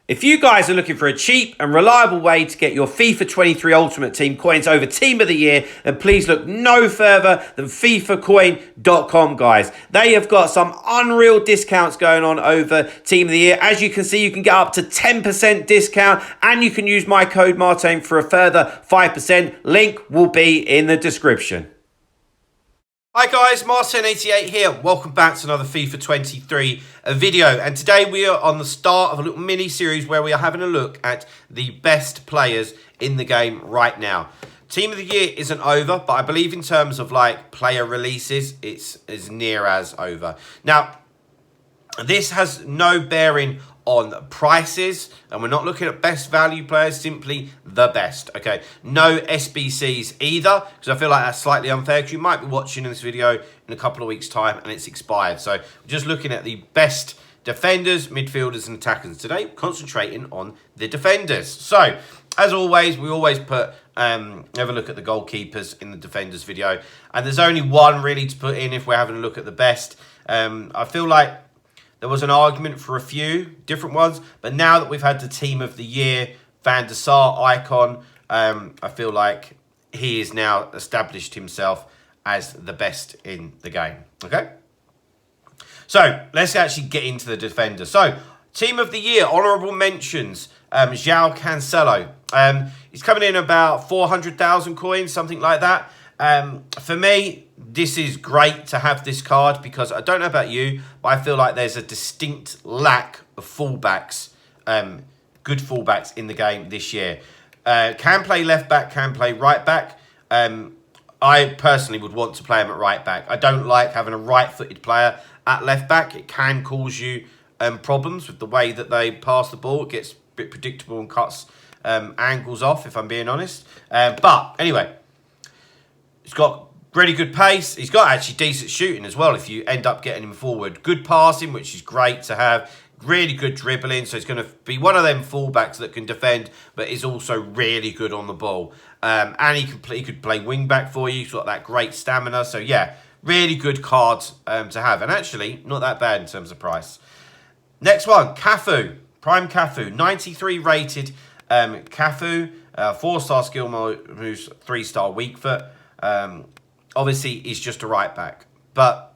If you guys are looking for a cheap and reliable way to get your FIFA 23 Ultimate Team coins over Team of the Year, then please look no further than FIFAcoin.com, guys. They have got some unreal discounts going on over Team of the Year. As you can see, you can get up to 10% discount, and you can use my code Martin for a further 5%. Link will be in the description. Hi guys, Martin88 here. Welcome back to another FIFA 23 video. And today we are on the start of a little mini series where we are having a look at the best players in the game right now. Team of the Year isn't over, but I believe in terms of like player releases, it's as near as over. Now, this has no bearing on prices, and we're not looking at best value players, simply the best, okay? No SBCs either, because I feel like that's slightly unfair, because you might be watching this video in a couple of weeks' time and it's expired. So we're just looking at the best defenders, midfielders and attackers. Today, concentrating on the defenders. So, as always, we always put, have a look at the goalkeepers in the defenders video, and there's only one really to put in if we're having a look at the best. I feel like there was an argument for a few different ones, but now that we've had the Team of the Year, Van der Sar icon, I feel like he has now established himself as the best in the game, okay? So, let's actually get into the defender. So, Team of the Year, honourable mentions, João Cancelo. He's coming in about 400,000 coins, something like that. For me, this is great to have this card because I don't know about you, but I feel like there's a distinct lack of fullbacks, good fullbacks in the game this year. Can play left back, can play right back. I personally would want to play him at right back. I don't like having a right-footed player at left back. It can cause you problems with the way that they pass the ball. It gets a bit predictable and cuts angles off, if I'm being honest. But anyway, he's got really good pace. He's got actually decent shooting as well if you end up getting him forward. Good passing, which is great to have. Really good dribbling. So he's going to be one of them fullbacks that can defend, but is also really good on the ball. And he could play wing back for you. He's got that great stamina. So yeah, really good card to have. And actually, not that bad in terms of price. Next one, CAFU. Prime CAFU. 93 rated CAFU. 4-star skill moves, 3-star weak foot. Obviously, he's just a right back. But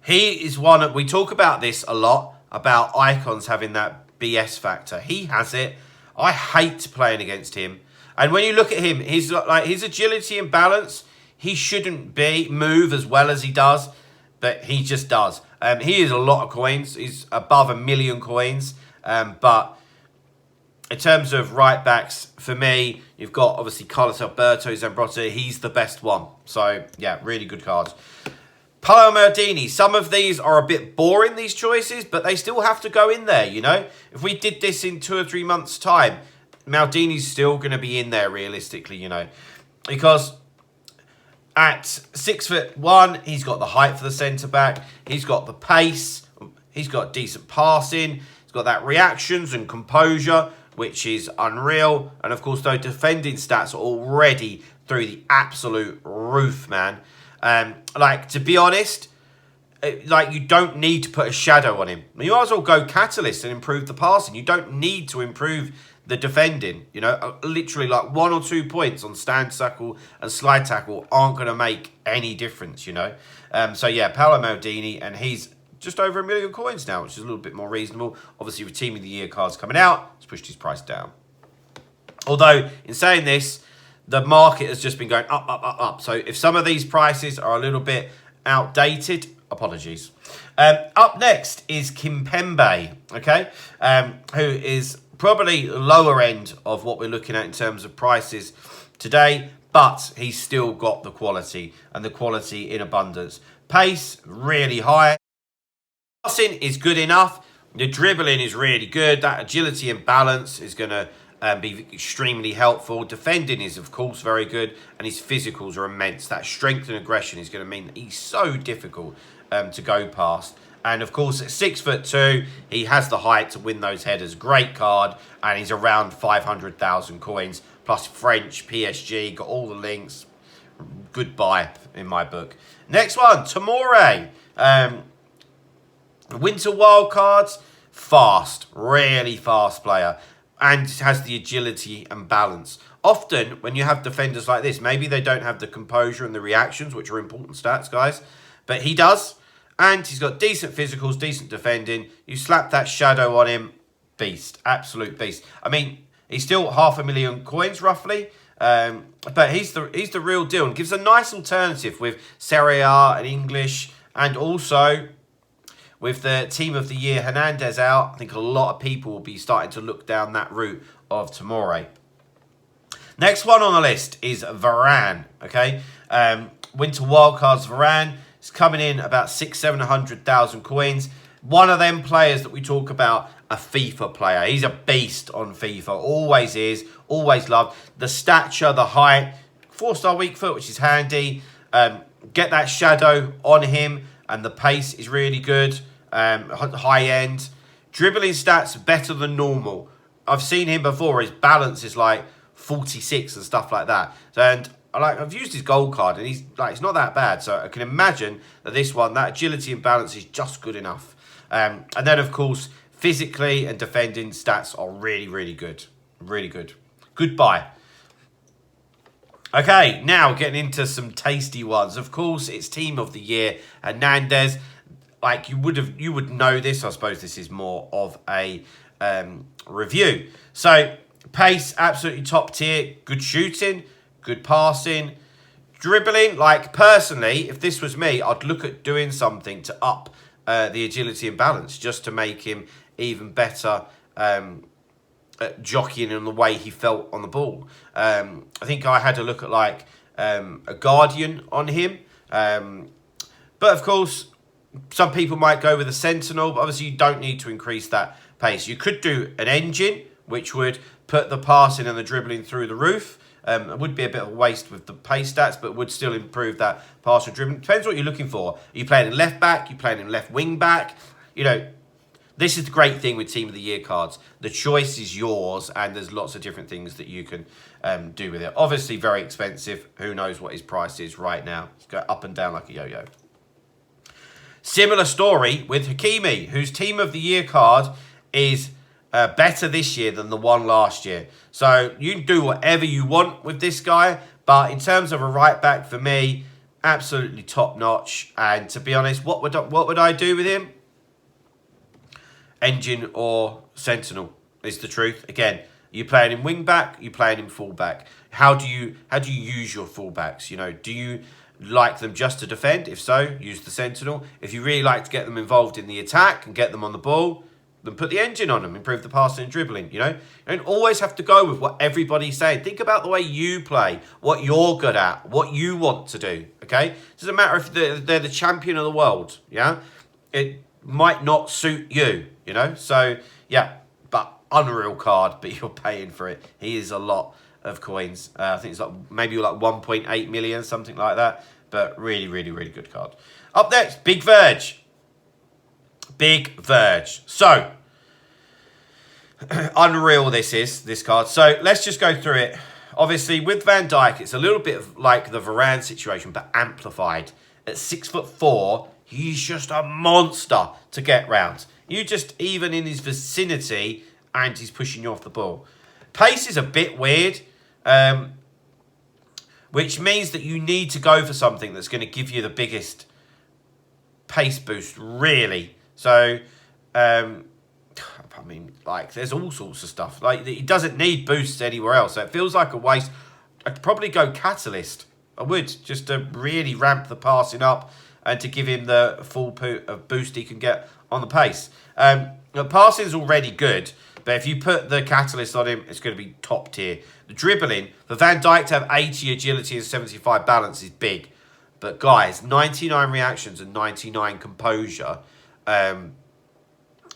he is one, we talk about this a lot, about icons having that BS factor. He has it. I hate playing against him. And when you look at him, he's like his agility and balance, he shouldn't move as well as he does, but he just does. He is a lot of coins. He's above 1 million coins. But in terms of right backs, for me, you've got obviously Carlos Alberto Zambrotta. He's the best one. So, yeah, really good cards. Paolo Maldini. Some of these are a bit boring, these choices, but they still have to go in there, you know? If we did this in 2 or 3 months' time, Maldini's still going to be in there realistically, you know? Because at 6'1", he's got the height for the centre-back. He's got the pace. He's got decent passing. He's got that reactions and composure, which is unreal. And of course, those defending stats are already through the absolute roof, man. Like, to be honest, like, you don't need to put a shadow on him. You might as well go catalyst and improve the passing. You don't need to improve the defending. You know, literally like 1 or 2 points on stand tackle and slide tackle aren't going to make any difference, you know. So yeah, Paolo Maldini, and he's just over 1 million coins now, which is a little bit more reasonable. Obviously, with Team of the Year cards coming out, it's pushed his price down. Although, in saying this, the market has just been going up, up, up, up. So if some of these prices are a little bit outdated, apologies. Up next is Kimpembe, okay, who is probably the lower end of what we're looking at in terms of prices today, but he's still got the quality, and the quality in abundance. Pace, really high. Passing is good enough. The dribbling is really good. That agility and balance is going to be extremely helpful. Defending is, of course, very good. And his physicals are immense. That strength and aggression is going to mean that he's so difficult to go past. And, of course, at 6'2", he has the height to win those headers. Great card. And he's around 500,000 coins. Plus French, PSG, got all the links. Good buy in my book. Next one, Tomori. Winter Wildcards, fast, really fast player, and has the agility and balance. Often, when you have defenders like this, maybe they don't have the composure and the reactions, which are important stats, guys, but he does, and he's got decent physicals, decent defending. You slap that shadow on him, beast, absolute beast. I mean, he's still 500,000 coins, roughly, but he's the real deal, and gives a nice alternative with Serie A and English, and also with the Team of the Year Hernandez out. I think a lot of people will be starting to look down that route of Tomori. Next one on the list is Varane. Okay, Winter Wildcards Varane is coming in about 600,000-700,000 coins. One of them players that we talk about, a FIFA player. He's a beast on FIFA. Always is. Always loved. The stature, the height, 4-star weak foot, which is handy. Get that shadow on him, and the pace is really good. High end. Dribbling stats better than normal. I've seen him before. His balance is like 46 and stuff like that. And I've used his gold card, and he's it's not that bad. So I can imagine that this one, that agility and balance is just good enough. And then of course, physically and defending stats are really, really good. Really good. Goodbye. Okay, now getting into some tasty ones. Of course, it's Team of the Year Hernandez. Like you would know this. I suppose this is more of a review. So pace, absolutely top tier. Good shooting, good passing, dribbling. Like personally, if this was me, I'd look at doing something to up the agility and balance, just to make him even better at jockeying in the way he felt on the ball. I think I had a look at like a Guardian on him, but of course some people might go with a Sentinel, but obviously you don't need to increase that pace. You could do an Engine, which would put the passing and the dribbling through the roof. It would be a bit of a waste with the pace stats, but would still improve that pass and dribbling. Depends what you're looking for. Are you playing in left back? Are you playing in left wing back? You know, this is the great thing with Team of the Year cards. The choice is yours, and there's lots of different things that you can do with it. Obviously, very expensive. Who knows what his price is right now? It's going up and down like a yo-yo. Similar story with Hakimi, whose Team of the Year card is better this year than the one last year. So you can do whatever you want with this guy, but in terms of a right back, for me, absolutely top notch. And to be honest, what would I do with him? Engine or Sentinel is the truth. Again, you playing in wing back, you playing in full back. How do you use your full backs? You know, do you like them just to defend? If so, use the Sentinel. If you really like to get them involved in the attack and get them on the ball, then put the Engine on them, improve the passing and dribbling. You know, you don't always have to go with what everybody's saying. Think about the way you play, what you're good at, what you want to do. Okay, it doesn't matter if they're the champion of the world. Yeah, it might not suit you. You know, so yeah, but unreal card, but you're paying for it. He is a lot of coins. I think it's like maybe like 1.8 million, something like that. But really, really, really good card. Up next, Big Verge. Big Verge. So, unreal this card. So, let's just go through it. Obviously, with Van Dijk, it's a little bit of like the Varane situation, but amplified. At 6'4", he's just a monster to get round. You just even in his vicinity, and he's pushing you off the ball. Pace is a bit weird, which means that you need to go for something that's going to give you the biggest pace boost, really. So, I mean, like, there's all sorts of stuff. Like, he doesn't need boosts anywhere else, so it feels like a waste. I'd probably go Catalyst. I would, just to really ramp the passing up and to give him the full boost he can get on the pace. The passing is already good, but if you put the Catalyst on him, it's going to be top tier. The dribbling, for Van Dijk to have 80 agility and 75 balance is big. But guys, 99 reactions and 99 composure,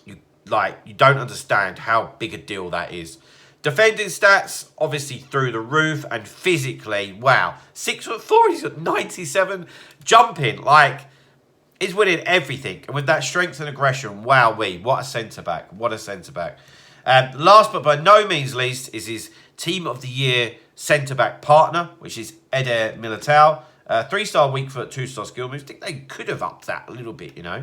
you don't understand how big a deal that is. Defending stats, obviously through the roof, and physically, wow. 6'4", he's got 97. Jumping, like, he's winning everything. And with that strength and aggression, wowee, what a centre-back. What a centre-back. Last but by no means least is his Team of the Year centre-back partner, which is Eder Militao. 3-star weak foot, 2-star skill moves. I think they could have upped that a little bit, you know.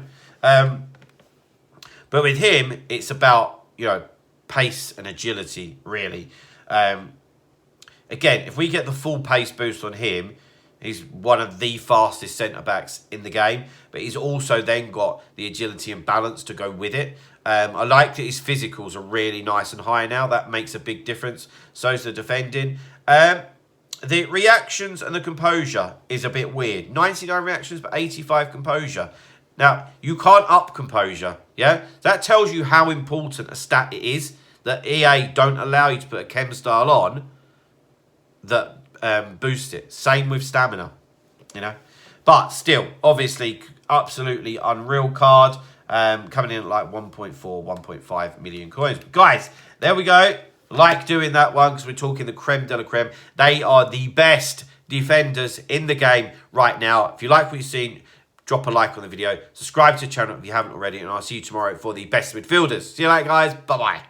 But with him, it's about, you know, pace and agility, really. Again, if we get the full pace boost on him, he's one of the fastest centre-backs in the game. But he's also then got the agility and balance to go with it. I like that his physicals are really nice and high now. That makes a big difference. So's the defending. The reactions and the composure is a bit weird. 99 reactions, but 85 composure. Now, you can't up composure, yeah? That tells you how important a stat it is that EA don't allow you to put a chem style on that boosts it. Same with stamina, you know? But still, obviously, absolutely unreal card. Coming in at like 1.4, 1.5 million coins. But guys, there we go. Like doing that one because we're talking the creme de la creme. They are the best defenders in the game right now. If you like what you've seen, drop a like on the video. Subscribe to the channel if you haven't already. And I'll see you tomorrow for the best midfielders. See you later, guys. Bye-bye.